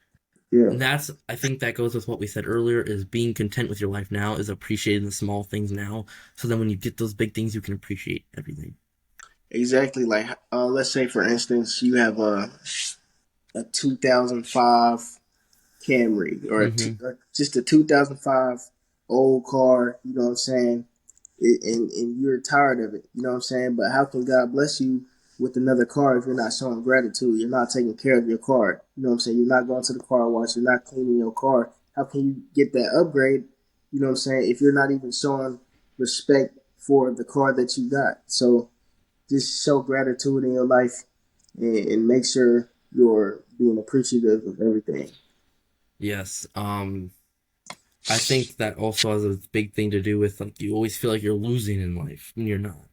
Yeah, And I think that goes with what we said earlier, is being content with your life now, is appreciating the small things now. So then when you get those big things, you can appreciate everything. exactly. Like, let's say for instance, you have a 2005 Camry, Hmm. or just a 2005 old car. You know what I'm saying? And you're tired of it. You know what I'm saying? But how can God bless you with another car if you're not showing gratitude? You're not taking care of your car. You know what I'm saying? You're not going to the car wash. You're not cleaning your car. How can you get that upgrade? You know what I'm saying? If you're not even showing respect for the car that you got. So just show gratitude in your life, and make sure you're being appreciative of everything. Yes. I think that also has a big thing to do with like you always feel like you're losing in life when you're not.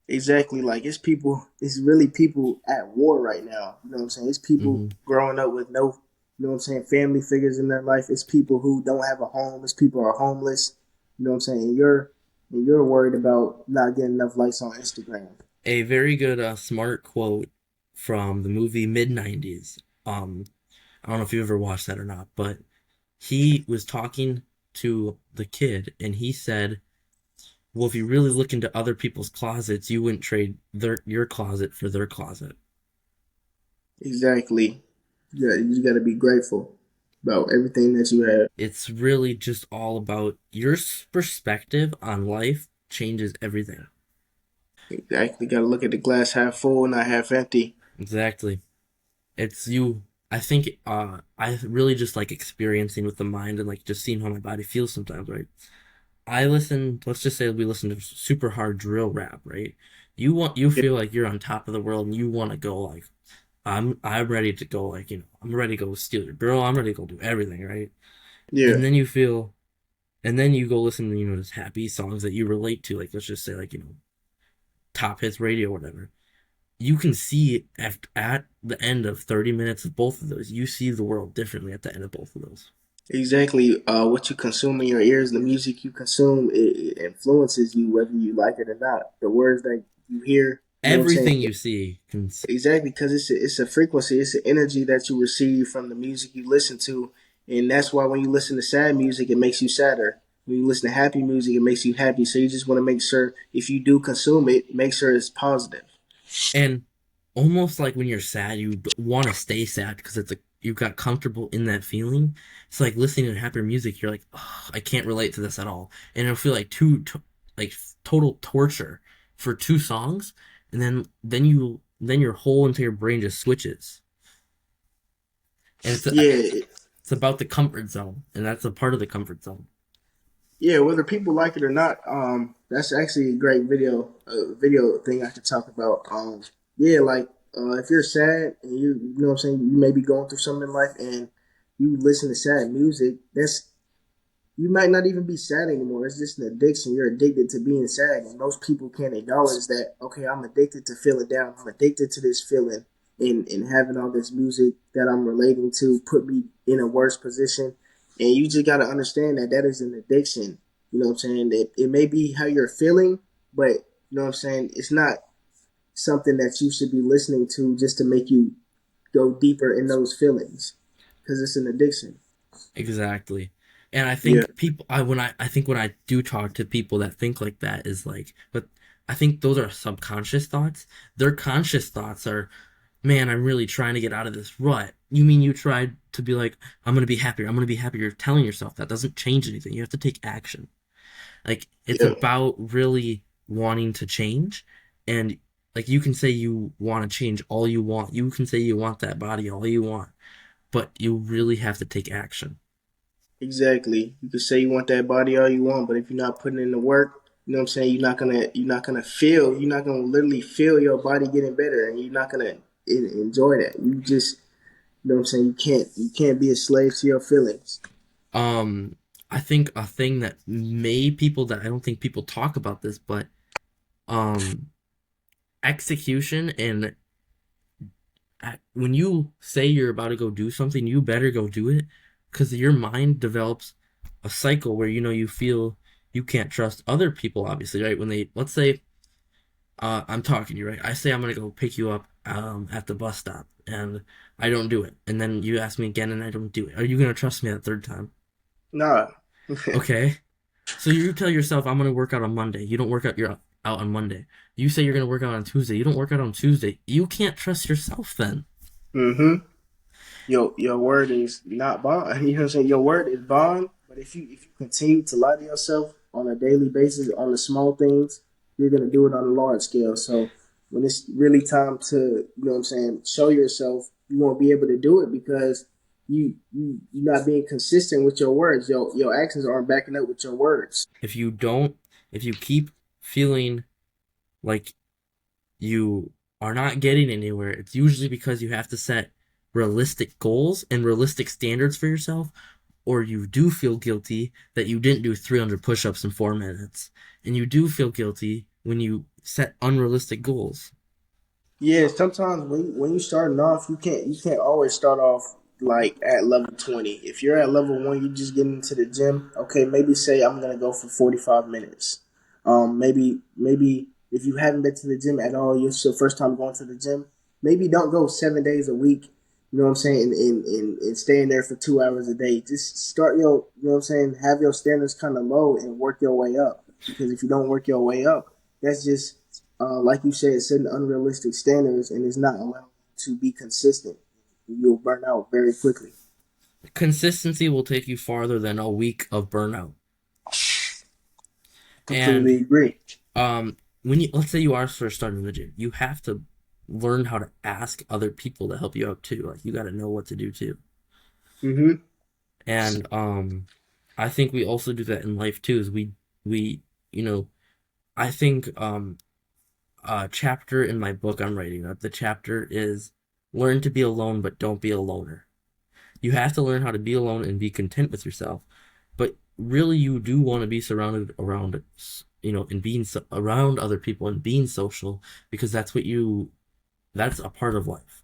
Exactly. Like, it's really people at war right now. You know what I'm saying? It's people Hmm. growing up with no, you know what I'm saying, family figures in their life. It's people who don't have a home. It's people who are homeless. You know what I'm saying? And you're worried about not getting enough likes on Instagram. A very good smart quote from the movie Mid-90s. I don't know if you ever watched that or not, but he was talking to the kid and he said, Well, if you really look into other people's closets, you wouldn't trade your closet for their closet. Exactly. Yeah, you got to be grateful about everything that you have. It's really just all about your perspective on life changes everything. Exactly. Got to look at the glass half full, not half empty. Exactly. It's you. I think I really just like experiencing with the mind and like just seeing how my body feels sometimes, right? I listen, let's just say we listen to super hard drill rap, right? You Yeah. feel like you're on top of the world and you want to go like I'm ready to go like, I'm ready to go steal your girl, I'm ready to go do everything, right? Yeah. And then you feel and then you go listen to, those happy songs that you relate to, like let's just say like, top hits radio or whatever. You can see at the end of 30 minutes of both of those, you see the world differently at the end of both of those. Exactly. What you consume in your ears, the music you consume, it influences you whether you like it or not. The words that you hear, you know what I'm saying? Everything you see can. Exactly, because it's a frequency, it's an energy that you receive from the music you listen to, and that's why when you listen to sad music, it makes you sadder. When you listen to happy music, it makes you happy. So you just want to make sure if you do consume it, make sure it's positive. And almost like when you're sad, you want to stay sad because it's like you got comfortable in that feeling. It's like listening to happier music. You're like, oh, I can't relate to this at all, and it'll feel like like total torture for 2 songs, and then your whole entire brain just switches, and Yeah, it's about the comfort zone, and that's a part of the comfort zone. yeah. Whether people like it or not, that's actually a great video thing I could talk about. Yeah, like if you're sad and you know what I'm saying, you may be going through something in life, and you listen to sad music. That's you might not even be sad anymore. It's just an addiction. You're addicted to being sad, and most people can't acknowledge that. Okay, I'm addicted to feeling down. I'm addicted to this feeling, and having all this music that I'm relating to put me in a worse position. And you just got to understand that that is an addiction. You know what I'm saying? It may be how you're feeling, but you know what I'm saying. It's not something that you should be listening to just to make you go deeper in those feelings, because it's an addiction. Exactly. And I Yeah. think I think when I do talk to people that think like that is like, but I think those are subconscious thoughts. Their conscious thoughts are, man, I'm really trying to get out of this rut. You mean you tried to be like, I'm gonna be happier. I'm gonna be happier. You're telling yourself that doesn't change anything. You have to take action. Like it's Yeah. about really wanting to change, and like you can say you want to change all you want. You can say you want that body all you want, but you really have to take action. Exactly. You can say you want that body all you want, but if you're not putting in the work, you know what I'm saying, you're not gonna literally feel your body getting better, and you're not gonna enjoy that. You just you know what I'm saying, you can't be a slave to your feelings. Um, I think a thing that may people that I don't think people talk about this, but um, execution and when you say you're about to go do something, you better go do it because your mind develops a cycle where you feel you can't trust other people, obviously, right? When they let's say I'm talking to you, right? I say I'm gonna go pick you up at the bus stop and I don't do it, and then you ask me again and I don't do it. Are you gonna trust me that third time? Nah. Okay. So you tell yourself I'm gonna work out on Monday. You don't work out. You're out on Monday. You say you're gonna work out on Tuesday. You don't work out on Tuesday. You can't trust yourself then. Mm-hmm. Your word is not bond. You know what I'm saying? Your word is bond. But if you continue to lie to yourself on a daily basis on the small things, you're gonna do it on a large scale. So when it's really time to, you know what I'm saying, show yourself, you won't be able to do it because you're not being consistent with your words. Your actions aren't backing up with your words. If you don't, if you keep feeling like you are not getting anywhere, it's usually because you have to set realistic goals and realistic standards for yourself, or you do feel guilty that you didn't do 300 push-ups in 4 minutes, and you do feel guilty when you set unrealistic goals. Yeah, sometimes when you starting off, you can't always start off like at level 20. If you're at level 1, you just getting into the gym. Okay, maybe say I'm gonna go for 45 minutes. Maybe if you haven't been to the gym at all, it's your first time going to the gym. Maybe don't go 7 days a week. You know what I'm saying, and staying there for 2 hours a day. Just start your, you know what I'm saying, have your standards kind of low and work your way up. because if you don't work your way up, that's just like you said, setting unrealistic standards, and it's not allowing you to be consistent. You'll burn out very quickly. Consistency will take you farther than a week of burnout. And Completely agree. when you, let's say you are first starting the gym, you have to learn how to ask other people to help you out too. Like you got to know what to do too. Mm-hmm. And I think we also do that in life too. Is we you know I think a chapter in my book I'm writing, the chapter is learn to be alone, but don't be a loner. You have to learn how to be alone and be content with yourself. But really, you do want to be surrounded around, and being around other people and being social because that's a part of life.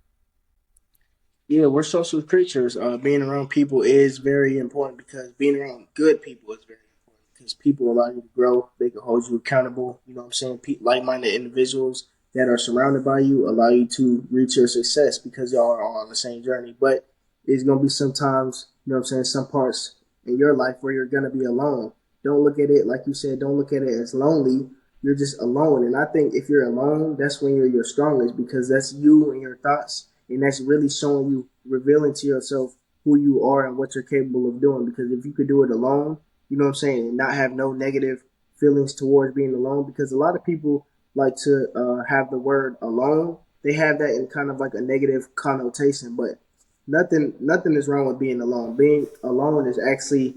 Yeah, we're social creatures. Being around people is very important because being around good people is very important because people allow you to grow. They can hold you accountable. You know what I'm saying? Like-minded individuals that are surrounded by you allow you to reach your success because y'all are all on the same journey. But it's going to be sometimes, you know what I'm saying, some parts in your life where you're going to be alone. Don't look at it, like you said, don't look at it as lonely. You're just alone. And I think if you're alone, that's when you're your strongest because that's you and your thoughts, and that's really showing you, revealing to yourself who you are and what you're capable of doing. Because if you could do it alone, you know what I'm saying, and not have no negative feelings towards being alone, because a lot of people like to have the word alone. They have that in kind of like a negative connotation, but nothing is wrong with being alone. Being alone is actually,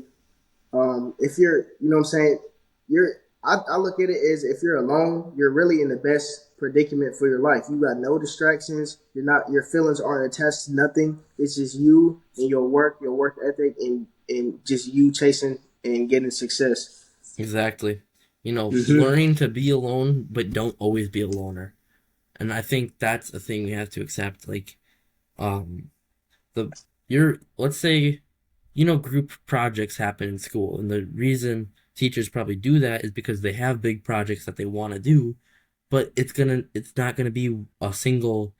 if you're, you know what I'm saying, you're, I look at it as if you're alone, you're really in the best predicament for your life. You got no distractions. Your feelings aren't attached to nothing. It's just you and your work ethic, and just you chasing and getting success. Exactly. Mm-hmm. Learning to be alone, but don't always be a loner. And I think that's a thing we have to accept. Like, um, the let's say, group projects happen in school, and the reason teachers probably do that is because they have big projects that they want to do, but it's not gonna be a single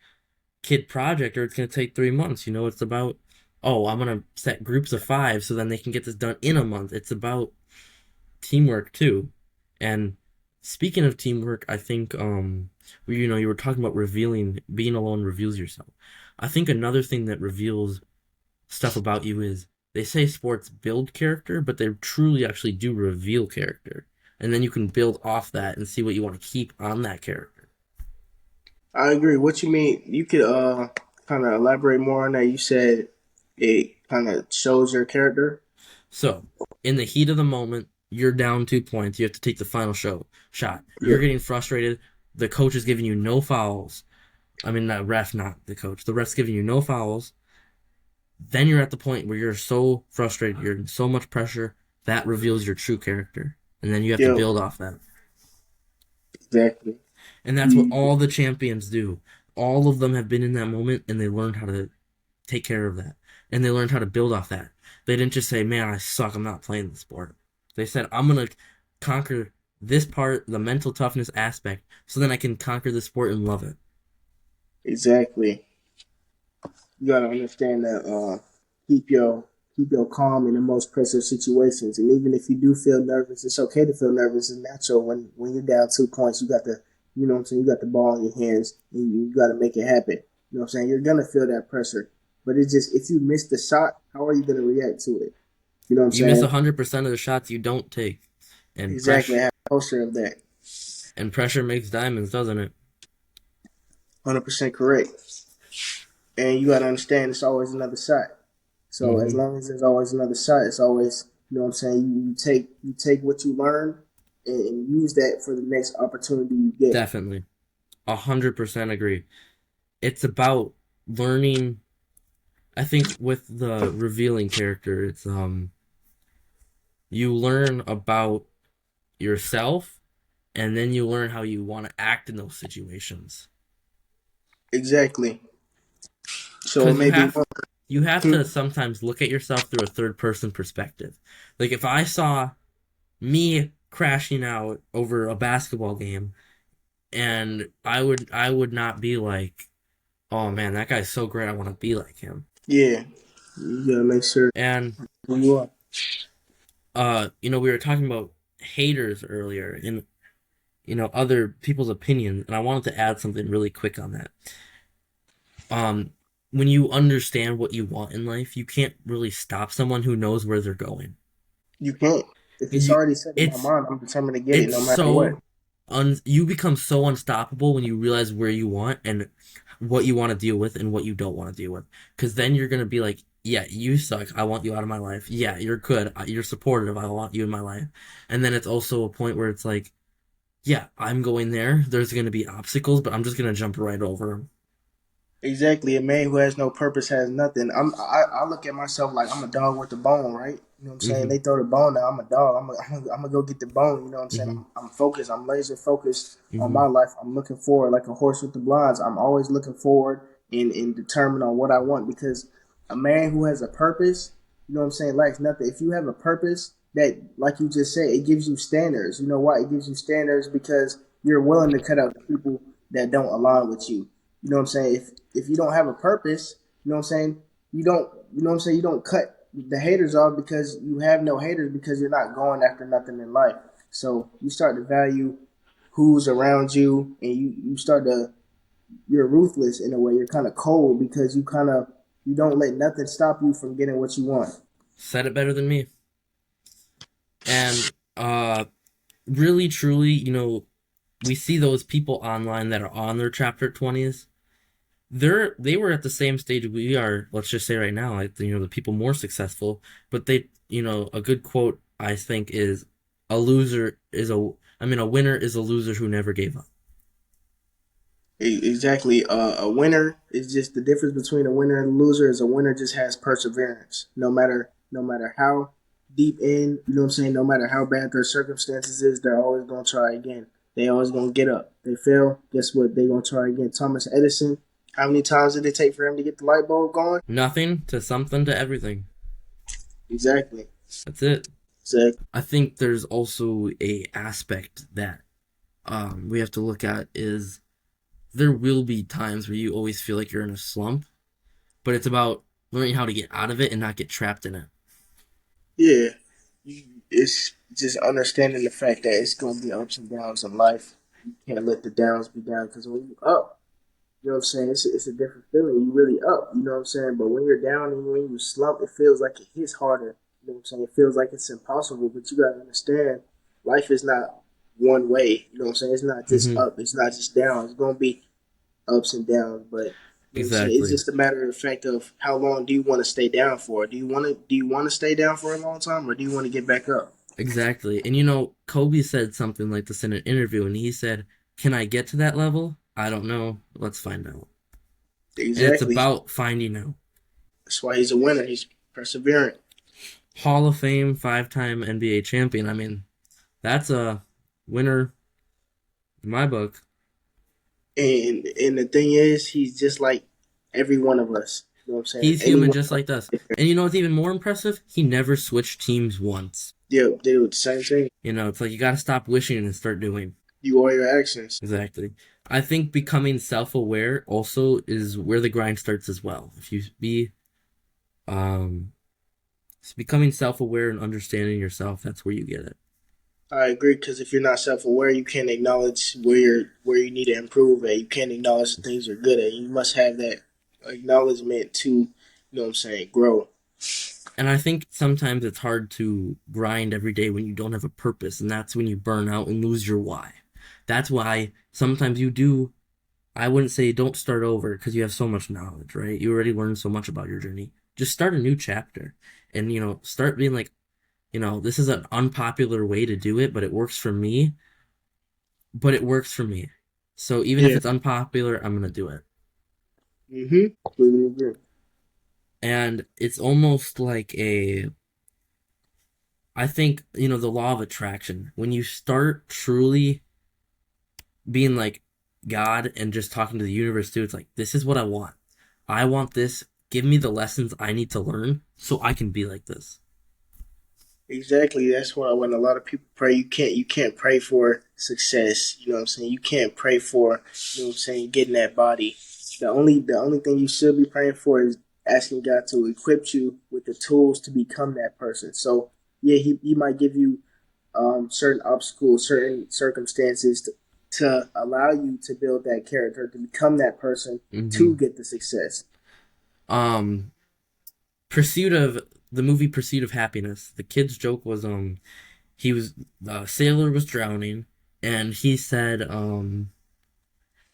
kid project, or it's gonna take 3 months. It's about, oh, I'm gonna set groups of five so then they can get this done in a month. It's about teamwork too. And speaking of teamwork, I think you were talking about revealing being alone reveals yourself. I think another thing that reveals stuff about you is they say sports build character, but they truly actually do reveal character. And then you can build off that and see what you want to keep on that character. I agree. What you mean? You could kind of elaborate more on that. You said it kind of shows your character. So, in the heat of the moment, you're down 2 points. You have to take the final shot. You're Yeah. getting frustrated. The coach is giving you no fouls. I mean, the ref, not the coach. The ref's giving you no fouls. Then you're at the point where you're so frustrated, you're in so much pressure, that reveals your true character. And then you have to Yeah. build off that. Exactly. And that's what You, all the champions do. All of them have been in that moment and they learned how to take care of that. And they learned how to build off that. They didn't just say, man, I suck, I'm not playing the sport. They said, I'm going to conquer this part, the mental toughness aspect, so then I can conquer the sport and love it. exactly. You gotta understand that. Keep your keep your calm in the most pressure situations, and even if you do feel nervous, it's okay to feel nervous. It's natural when you're down 2 points. You got the, you know what I'm saying. You got the ball in your hands, and you got to make it happen. You know what I'm saying. You're gonna feel that pressure, but it's just if you miss the shot, how are you gonna react to it? You know what I'm You miss saying. 100% of the shots you don't take. And Exactly. pressure I have a poster of that. and pressure makes diamonds, doesn't it? 100% correct. And you gotta understand, it's always another shot. So as Hmm. long as there's always another shot, it's always, you know what I'm saying. You take what you learn, and use that for the next opportunity you get. Definitely. 100% agree. It's about learning. I think with the revealing character, it's you learn about yourself and then you learn how you want to act in those situations. Exactly. So Because you maybe have you have to sometimes look at yourself through a third person perspective. Like if I saw me crashing out over a basketball game, and I would not be like, oh man, that guy's so great, I want to be like him. yeah, you gotta make sure And who you are. we were talking about haters earlier and other people's opinions, and I wanted to add something really quick on that. Um, when you understand what you want in life, you can't really stop someone who knows where they're going. You can't. If it's You, already set in my it's mind, I'm determined to get it it's no matter what. so you become so unstoppable when you realize where you want and what you want to deal with and what you don't want to deal with. Because then you're gonna be like, yeah, you suck. I want you out of my life. Yeah, you're good. You're supportive. I want you in my life. And then it's also a point where it's like, yeah, I'm going there. There's gonna be obstacles, but I'm just gonna jump right over them. Exactly. A man who has no purpose has nothing. I look at myself like I'm a dog with the bone, right? You know what I'm saying? Mm-hmm. They throw the bone now. I'm a dog. I'm gonna go get the bone. You know what I'm saying? Mm-hmm. I'm focused. I'm laser focused on Mm-hmm. my life. I'm looking forward like a horse with the blinds. I'm always looking forward and determined on what I want because a man who has a purpose, you know what I'm saying, lacks nothing. If you have a purpose that, like you just said, it gives you standards. You know why? It gives you standards because you're willing to cut out the people that don't align with you. You know what I'm saying? If you don't have a purpose, you know what I'm saying? You know what I'm saying? You don't cut the haters off because you have no haters because you're not going after nothing in life. So you start to value who's around you and you start to you're ruthless in a way. You're kind of cold because you don't let nothing stop you from getting what you want. Said it better than me. And really, truly, we see those people online that are on their chapter 20s. They were at the same stage we are, let's just say right now, like the people more successful, but a good quote I think is a loser is a I mean a winner is a loser who never gave up. Exactly. A winner is just the difference between a winner and a loser. Is a winner just has perseverance, no matter how deep in, you know what I'm saying. No matter how bad their circumstances is, they're always gonna try again. They always gonna get up. They fail. Guess what? They gonna try again. Thomas Edison. How many times did it take for him to get the light bulb going? Nothing to something to everything. Exactly. That's it. Exactly. I think there's also a aspect that we have to look at is there will be times where you always feel like you're in a slump, but it's about learning how to get out of it and not get trapped in it. Yeah. It's just understanding the fact that it's gonna be ups and downs in life. You can't let the downs be down because when you up, you know what I'm saying? It's a different feeling. You really up, you know what I'm saying? But when you're down and when you slump, it feels like it hits harder. You know what I'm saying? It feels like it's impossible. But you gotta understand, life is not one way. You know what I'm saying? It's not just Hmm. up. It's not just down. It's gonna be ups and downs. But you know what I'm saying? It's Exactly. just a matter of fact of how long do you want to stay down for? Do you want to stay down for a long time, or do you want to get back up? Exactly. And Kobe said something like this in an interview, and he said, "Can I get to that level? I don't know. Let's find out." And it's Exactly. about finding out. That's why he's a winner. He's perseverant. Hall of Fame, five-time NBA champion. I mean, that's a winner in my book. And the thing is, he's just like every one of us. You know what I'm saying? He's Any human one just of us, like us. And you know what's even more impressive? He never switched teams once. yeah, they do the same thing. It's like you got to stop wishing and start doing. You are your actions. Exactly. I think becoming self-aware also is where the grind starts as well. If you be um becoming self-aware and understanding yourself, that's where you get it. I agree because if you're not self-aware, you can't acknowledge where you need to improve at. You can't acknowledge the things you're good at. You must have that acknowledgement to, you know what I'm saying, grow. And I think sometimes it's hard to grind every day when you don't have a purpose, and that's when you burn out and lose your why. That's why sometimes you do. I wouldn't say don't start over because you have so much knowledge, right? You already learned so much about your journey. Just start a new chapter and, start being like, this is an unpopular way to do it, but it works for me. But it works for me. So even if Yeah. it's unpopular, I'm going to do it. Mm-hmm. Completely agree. And it's almost like I think, the law of attraction. When you start truly being like God and just talking to the universe too, it's like, this is what I want. I want this. Give me the lessons I need to learn so I can be like this. Exactly. That's why when a lot of people pray, you can't pray for success. You know what I'm saying? You can't pray for, you know what I'm saying, getting that body. The only thing you should be praying for is asking God to equip you with the tools to become that person. So yeah, he might give you certain obstacles, certain circumstances to allow you to build that character, to become that person, to Hmm. get the success. Um, Pursuit of the movie Pursuit of Happiness. The kid's joke was he was the sailor was drowning, and he said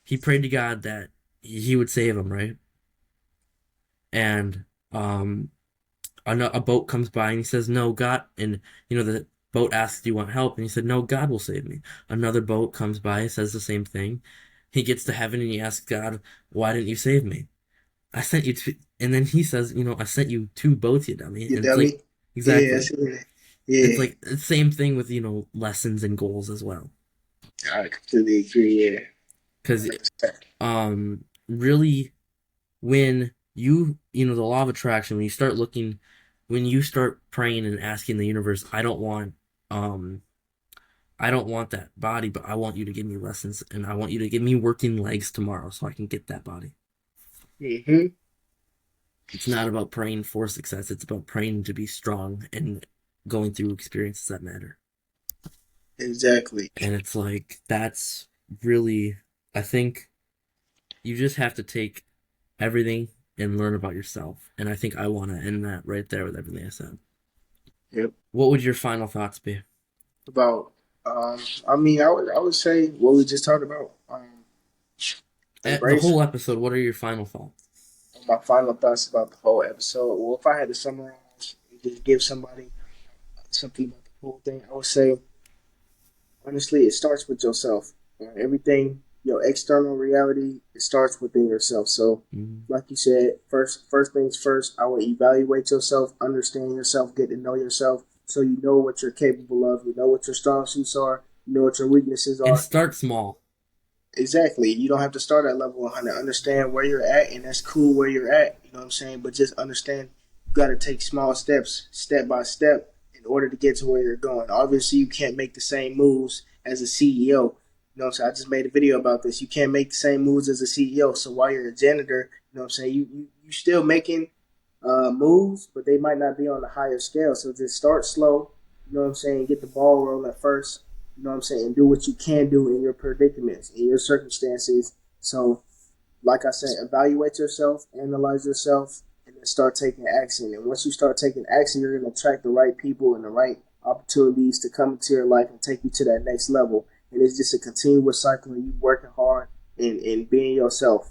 he prayed to God that he would save him, right? And um a boat comes by and he says, "No, God," and the boat asks, "Do you want help?" And he said, "No, God will save me." Another boat comes by and says the same thing. He gets to heaven and he asks God, "Why didn't you save me? I sent you to," and then he says, "I sent you two boats, you dummy." You And it's dummy. like, Yeah, I exactly. see that. It's Yeah, like the same thing with, lessons and goals as well. I completely agree. Yeah, Because 100%. really, when the law of attraction, when you start looking, when you start praying and asking the universe, um I don't want that body, but I want you to give me lessons and I want you to give me working legs tomorrow so I can get that body. Hmm. It's not about praying for success, it's about praying to be strong and going through experiences that matter. Exactly. And it's like that's really, I think you just have to take everything and learn about yourself. And I think I want to end that right there with everything I said. Yep. What would your final thoughts be? About, I mean, I would say what we just talked about. The Embrace. whole episode, what are your final thoughts? My final thoughts about the whole episode. Well, if I had to summarize and just give somebody something about the whole thing, I would say honestly, it starts with yourself. Everything, your external reality, it starts within yourself. So, Mm-hmm. like you said, first things first, I would evaluate yourself, understand yourself, get to know yourself, so you know what you're capable of, you know what your strong suits are, you know what your weaknesses And are. start small. Exactly. You don't have to start at level 100. Understand where you're at, and that's cool where you're at. You know what I'm saying? But just understand you got to take small steps, step by step, in order to get to where you're going. Obviously, you can't make the same moves as a CEO. You know what I'm saying? I just made a video about this. You can't make the same moves as a CEO. So while you're a janitor, you know what I'm saying? You still making moves, but they might not be on a higher scale. So just start slow. You know what I'm saying? Get the ball rolling first. You know what I'm saying? And do what you can do in your predicaments, in your circumstances. So, like I said, evaluate yourself, analyze yourself, and then start taking action. And once you start taking action, you're going to attract the right people and the right opportunities to come into your life and take you to that next level. And it's just a continuous cycle of you working hard and being yourself.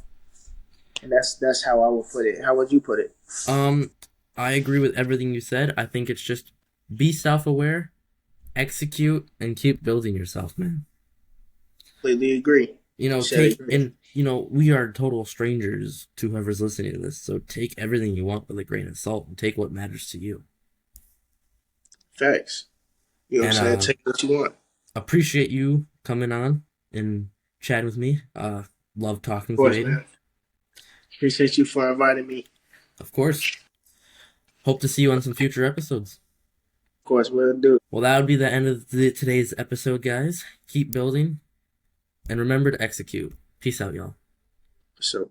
And that's how I would put it. How would you put it? Um, I agree with everything you said. I think it's just be self-aware, execute, and keep building yourself, man. Completely agree. Should Take agree. and we are total strangers to whoever's listening to this, so take everything you want with a grain of salt and take what matters to you. Facts. You know what I'm And saying? Take what you want. appreciate you coming on and chatting with me. Love talking Of with you, course, Aiden. man. Appreciate you for inviting me. Of course. Hope to see you on some future episodes. Of course, we'll do. Well, that would be the end of today's episode, guys. Keep building and remember to execute. Peace out, y'all. So.